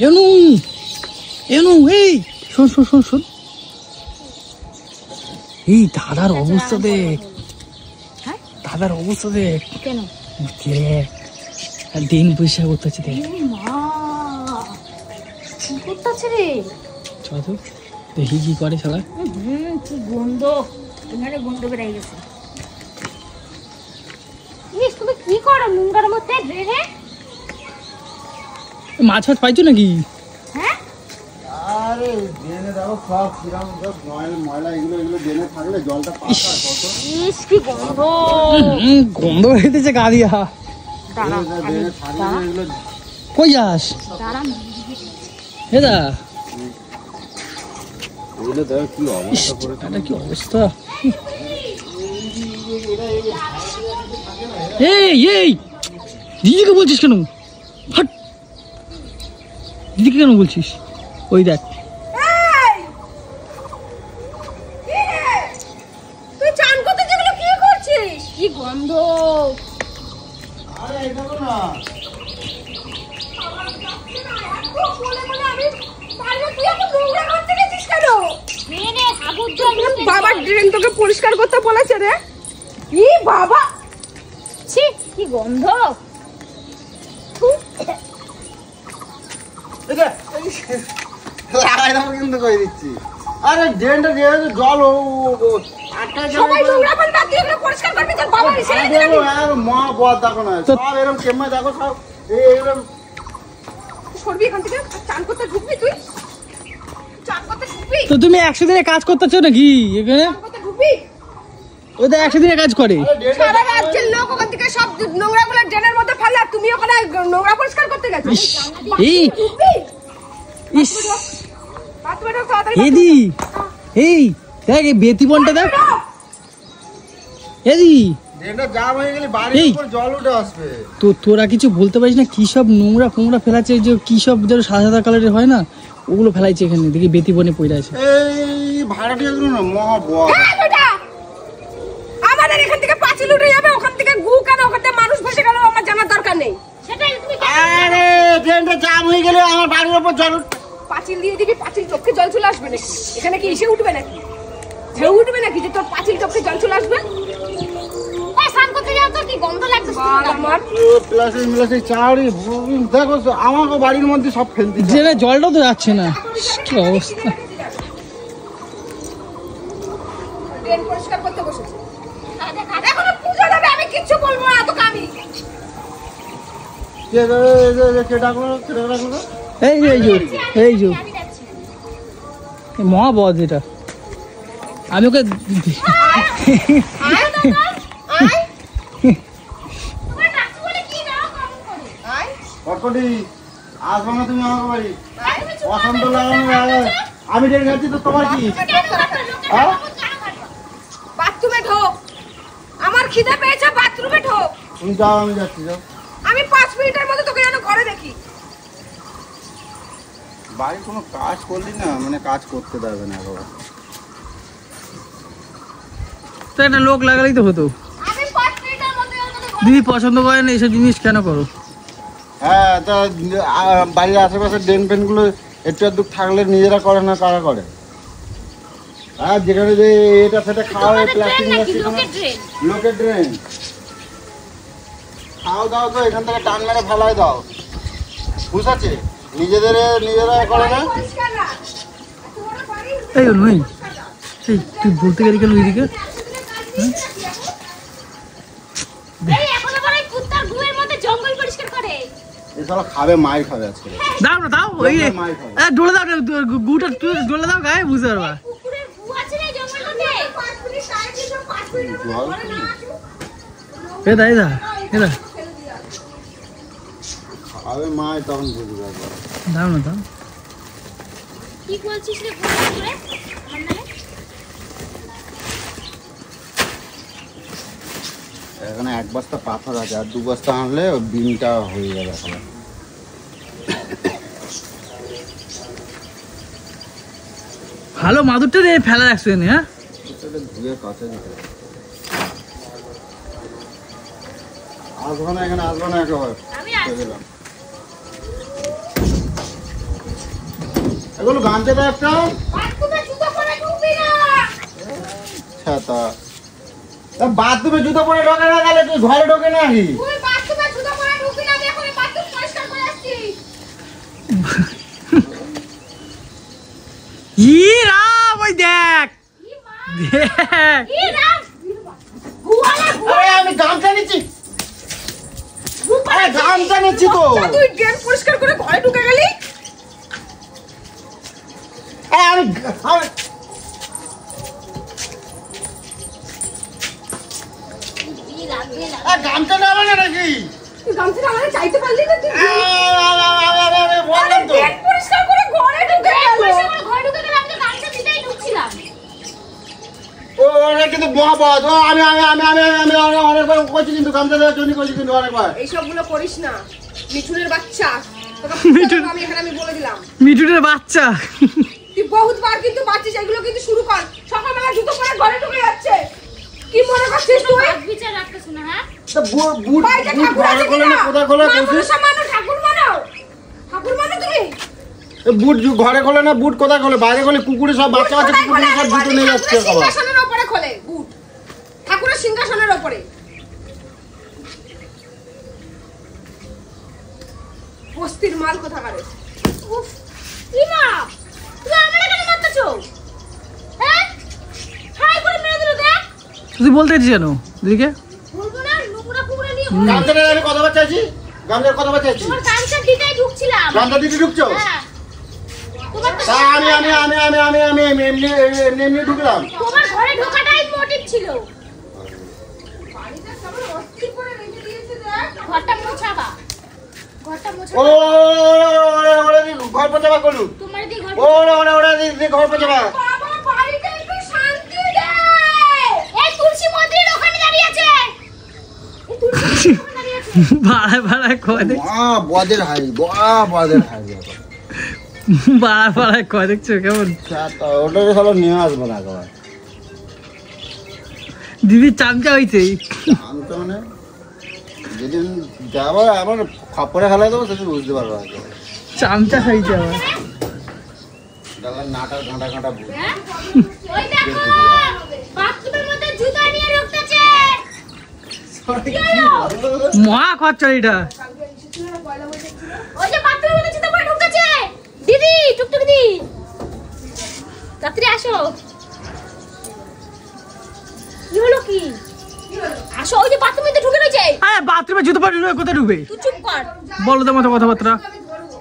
এনু এনু এই শোন শোন শোন শোন, এই দাদার অবস্থা দেখ, দাদার অবস্থা দেখ। কেন দিন পয়সা করতেছে দেখ। চল তো দেখি কি করে সবাই। কি গন্ধ, এখানে গন্ধ বেরিয়ে গেছে। তুমি কি করো নোংরার মধ্যে? মাছ ফাছ পাইছো নাকি? হ্যাঁ আরে ড্রেনে দেখো সব কিরম সব ময়লা এগুলো ড্রেনে থাকলে জলটা পাকা কত। ইস কি গন্ধ, গন্ধ হইতেছে গা দিয়া। দাঁড়া ড্রেনে থাকলে এগুলো কই যাস? দাঁড়া হেদা এগুলো দেখো কি অবস্থা করেছে। এটা কি অবস্থা। এই এই দিদিকে বলছিস কেন? হাট, দিদিকে কেন বলছিস? ওই দেখ তুই চান করতে যেগুলো কি করছিস? কি গন্ধ। আরে এটা তো না বাবা ড্রেন তোকে পরিষ্কার করতে বলেছে রে। কি বাবা, ছি কি গন্ধ। লাগাই দাও কিন্তু কই দিচ্ছি। আরে ড্রেনটা যেহেতু জল সবাই নোংরা পানি বাদ দিয়ে এগুলো পরিষ্কার করবি তোর বাবা এসে দিবি। মহা বদ দেখো না সব এরকম কেমন দেখো সব এইরকম সরবি এখান থেকে। চান করতে ঢুকবি তুই? চান করতে ঢুকবি? তো তুমি 100 দিনে কাজ করতেছো নাকি এখানে? চান করতে ঢুকবি? ওই তো 100 দিনে কাজ করে। সারা রাজ্যের লোক ওখান থেকে সব নোংরাগুলো ড্রেনের মধ্যে ফেলে, আর তুমি ওখানে নোংরা পরিষ্কার করতে গেছো। এই ইস বাথরুমে ঢোক তাড়াতাড়ি। এদি এই দেখ এই বেতিবনটা দেখ। এদি ড্রেনটা জাম হয়ে গেলে বাড়ির এই। উপর জল উঠে আসবে। তো তোরা কিছু বলতে পারিস না? কি সব নোংরা ফোংরা ফেলাচ্ছে, যে কি সব ধরো সাদা সাদা কালারের হয় না, ওগুলো ফেলাইছে এখানে। দেখি বেতিবনে পড়ে আছে। এই ভাড়াটিয়াগুলো না মহা বদ। হ্যাঁ বেটা, আমাদের এখান থেকে পাঁচিল উঠে যাবে, ওখান থেকে গু কেন, ওখান থেকে মানুষ বসে গেল আমার জানার দরকার নেই। সেটাই তুমি আরে ড্রেনটা জাম হয়ে গেলে আমার বাড়ির উপর জল পাঁচিল দিয়ে দিবি, পাঁচিল চোখে জল চলে আসবে নাকি? এখানে কি এসে উঠবে নাকি? ঢেউ উঠবে নাকি যে তোর পাঁচিল চোখে জল চলে আসবে? ওই স্নান করতে যাও তো, কি গন্ধ লাগছে আমার। প্লাস্টিক মিলাসে চাউরি দেখো আমাকে বাড়ির মধ্যে সব ফেলতে যে জলটাও তো যাচ্ছে না, কি অবস্থা। ড্রেন পরিষ্কার করতে বসেছে। এখনো পূজা দেবে, আমি কিচ্ছু বলবো না, তো কামি। কে ডাকলো এই যে এই যে মহাবদ এটা। আমি ওকে কটকটি আসবো না তুমি আমাকে বাড়ি পছন্দ লাগানো। আমি ডেকে যাচ্ছি তো তোমার কি? বাথরুমে ঢোক, আমার খিদে পেয়েছে, বাথরুমে ঢোক। তুমি যাও, আমি যাচ্ছি। যাও আমি 5 মিনিটের মধ্যে তোকে যেন ঘরে দেখি। বাড়ি কোনো কাজ করলি না, মানে কাজ করতে দেবে না বাবা। তো একটা লোক লাগালেই তো হতো। আমি 5 মিনিটের মধ্যে দিদি পছন্দ করে না এইসব জিনিস, কেন করো? হ্যাঁ তা বাড়ির আশেপাশে ড্রেন ফেনগুলো একটু একটু থাকলে নিজেরা করে না, কারা করে? হ্যাঁ যেখানে যে এটা সেটা খাওয়া প্লাস্টিক লোকের ড্রেন খাও দাও তো এখান থেকে টান মেরে ফেলায় দাও। বুঝ আছে নিজেরা করে না। এই নই এই তুই বলতে গেলি কেন ওইদিকে? এসব খাবে, মাই খাবে আজকে। দাও না দাও, ওই ডোলে দাও, গুটা ডোলে দাও গায়ে, বুঝতে পারবা। এদা এদা এদা খাবে মাই, তখন বুঝবে। দাও না দাও। কি বলছিস রে? এখানে 1 বস্তা পাথর আছে, আর 2 বস্তা আনলে বিনটা হয়ে যাবে। এখন ভালো মাদুরটা দিয়ে ফেলা রাখছো এনে। হ্যাঁ ধুয়ে কাছে দিতে আসবো না, এখানে আসবো না একেবারে। এগুলো গামছা তো একটা বাথরুমে জুতো পরে ঢুকবি না। ছাতা বাথরুমে জুতো পরে ঢোকে না, তাহলে তুই ঘরে ঢোকে নাকি? তুই বাথরুমে জুতো পরে ঢুকবি না, আমি এখন বাথরুম পরিষ্কার করে আসছি। ই রাম ওই দেখ দেখ কি রাম গুয়ালে আরে আমি গামছা নিচ্ছি, আরে গামছা নিচ্ছি তো। তুই ড্রেন পরিষ্কার করে ঘরে ঢুকে গেলি। আমি গামছা নেবে না নাকি? তুই গামছাটা আমাকে চাইতে পারলি না তুই? বললাম তো ড্রেন পরিষ্কার করে ঘরে ঢুকে গেল। ঘরে ঢুকে গেলাম তো গামছা দিতেই ঢুকছিলাম। ওরা কিন্তু মহাপদ। আমি অনেকবার করছি, কিন্তু গামছা দেওয়ার জন্য করছি, কিন্তু অনেকবার। এইসবগুলো করিস না, মিঠুনের বাচ্চা। তোকে আমি এখানে আমি বলে দিলাম, মিঠুনের বাচ্চা। তুই বহুতবার কিন্তু বাচ্চিস, এগুলো কিন্তু শুরু কর। সকালবেলা জুতো পরে ঘরে ঢুকে যাচ্ছে, কি মনে করছিস তুই? বিচার রাখতে শোনা। হ্যাঁ তা বুট বাড়িতে বুট ঠাকুর ঘরে আছে খোলে না, কিনা? কোথায় খোলে মা বলছিস? মনসা মানো, ঠাকুর মানো, ঠাকুর মানো তুমি? বুট ঘরে খোলে না, বুট কোথায় খোলে? বাইরে খোলে। কুকুরে সব বাচ্চা বাচ্চা কোথায় কুকুরে খোলে? সব জুতো নিয়ে যাচ্ছে ঠাকুরের খাবার। সিংহাসনের উপরে খোলে বুট, ঠাকুরের সিংহাসনের উপরে। বস্তির মাল কোথাকারে। উফ কি না তুই আমারে কেন মারতেছো? হ্যাঁ হাই করে মেরে দিল দেখ। তুই বলতে চাইছিস কেন দিদিকে? বলবো না, নোংরা কুকুরে নিয়ে গামছা নিয়ে আমি কথা চাইছি, গামছার কথা চাইছি। তোমার গামছা দিতেই ঢুকছিলাম। গামছা দিতে ঢুকছো? হ্যাঁ তোমার তো তা আমি এমনি ঢুকলাম। তোমার ঘরে ঢোকাটাই মোটিভ ছিল। বাড়িটা সবাই অস্থির করে রেখে দিয়েছে দেখ। ঘরটা মোছাবা, ঘরটা ও মোছাবা। ওরে ঘর পচাবা করলু। তোমার দি ঘর ওরে ঘর পচাবা। বাবা বাড়িটা একটু শান্তি দে। এই তুলসী মন্দিরের ওখানে দাঁড়িয়ে আছে। এই তুলসী মন্দিরের ওখানে দাঁড়িয়ে আছে। বাড়ায় কয় দেখ, বদের হাই বদের হাই। বাড়ায় কয় দেখছো কেমন? ওটাকে হলো নিয়ে আসবো না একবার। দিদি চামচা হয়েছে। আমি তো মানে যেদিন যাবো আমার খপরে খেলা দেবো সেদিন বুঝতে পারবো হয়তো। চামচা খাইছে আবার। দাদার নাটার কাঁটা কাঁটা বুঝ। হ্যাঁ? ওই দেখো বাথরুমের মধ্যে জুতা নিয়ে ঢুকতেছে। মহা খরচা এটা। ওই যে বাথরুমের মধ্যে জুতা পরে ঢুকতেছে। দিদি টুকটুক দিদি তাড়াতাড়ি আসো। কি হলো কি? আসো, ওই যে বাথরুমের মধ্যে ঢুকে রয়েছে। আরে বাথরুমে জুতো পরে ঢুকে কোথায় ঢুকবে? তুই চুপ কর। বলো তো মতো কথাবার্তা। আমি ধরবো।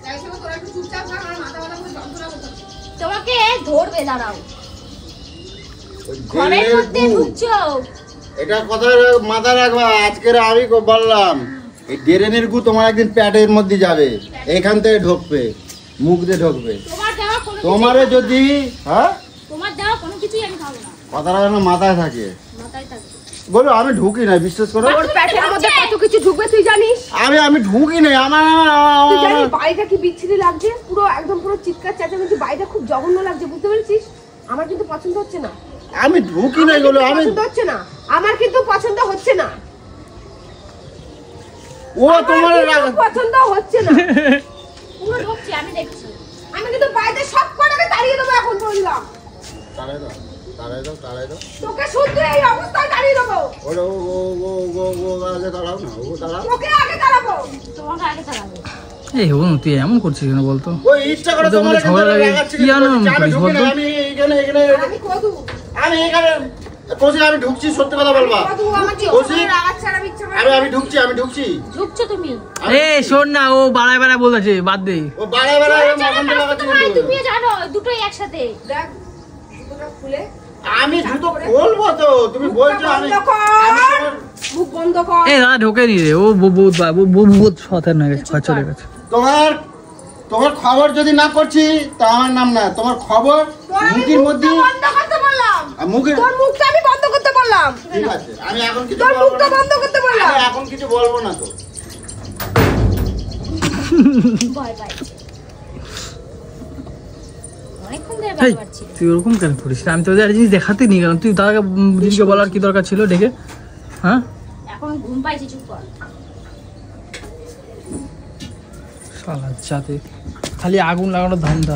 যাই সময় তোরা একটু চুপচাপ থাক, আমার মাথা ব্যথা করে যন্ত্রণা করছে। তোমাকে ধরবে, দাঁড়াও। ঘরের মধ্যে ঢুকছো। এটা কথা মাথায় রাখবা। আজকের আমি বললাম এই ড্রেনের গু তোমার একদিন প্যাটের মধ্যে যাবে, এইখান থেকে ঢুকবে, মুখ দিয়ে ঢুকবে। তোমার দেওয়া কোনো তোমারে যদি হ্যাঁ তোমার দেওয়া কোনো কিছুই আমি খাবো না। কথাটা যেন মাথায় থাকে। মাথায় থাকবে। বলো আমি ঢুকি না, বিশ্বাস করো। ওর পেটের মধ্যে কত কিছু ঢুকবে তুই জানিস? আমি ঢুকি নাই। তুই জানিস আমার বাড়িটা কি বিচ্ছিরি লাগছে? পুরো একদম পুরো চিৎকার চেঁচামেচি, বাড়িটা খুব জঘন্য লাগছে, বুঝতে পেরেছিস? আমার কিন্তু পছন্দ হচ্ছে না। আমি ঢুকি নাই বলো। আমি পছন্দ হচ্ছে না, আমার কিন্তু পছন্দ হচ্ছে না। ও তোমার আমার কিন্তু পছন্দ হচ্ছে না। পুরো ঢুকছি, আমি দেখছি। আমি কিন্তু বাড়িতে সব কটাকে তাড়িয়ে দেবো এখন বললাম। তাড়াই দাও। তোকে শুদ্ধ এই অবস্থায় তাড়িয়ে দেবো। ওরে ও আগে দাঁড়াও না, ও দাঁড়াও। তোকে আগে তাড়াবো। তোমাকে আগে তাড়াবো। এই ও তুই এমন করছিস কেন বলতো? ওই ইচ্ছা করে ওদের তোমার মধ্যে ঝগড়া লাগে। কি জানো আমি করিস ঢুকি না। বলতো? আমি এখানে আমি কদু, আমি এখানে কোসি আমি ঢুকছি, সত্যি কথা বলবা। কদু আমার কি কোসি ওখানে রাগাচ্ছা আর আমি ইচ্ছা করে আমি ঢুকছি। ঢুকছো তুমি? এই শোন না, ও বাড়ায় বলতেছে, বাদ দে। ও বাড়ায় জানো, মগন লাগাচ্ছি ভাই, কিন্তু। তুমিও জানো দুটোই একসাথে। দেখ জুতোটা খুলে আমি জুতো খুলবো তো, তুমি বলছো আমি বন্ধ কর। তোমার মুখ বন্ধ কর। এই দাদা ঢোকে নি রে, ও বহুত শতান হয়ে গেছে, খরচা হয়ে গেছে। তোমার খবর যদি না করছি তা আমার নাম না। তোমার খবর তোর আমি মুখের মধ্যে মুখটা বন্ধ করতে বললাম। মুখে তোর মুখটা আমি বন্ধ করতে বললাম। ঠিক আছে, আমি এখন কিছু তোর বলবো মুখটা না। বন্ধ করতে বললাম। আমি এখন কিছু বলবো না তো। ভয় পাইছে। অনেকক্ষণ ধরে এই, ভয় পাচ্ছি। তুই ওরকম কেন করিস? আমি তোদের আর জিনিস দেখাতে নি কেন? তুই দাদাকে দিদিকে বলার কি দরকার ছিল ডেকে? হ্যাঁ এখন ঘুম পাইছি, চুপ কর। শালা যাতে খালি আগুন লাগানোর ধান্দা।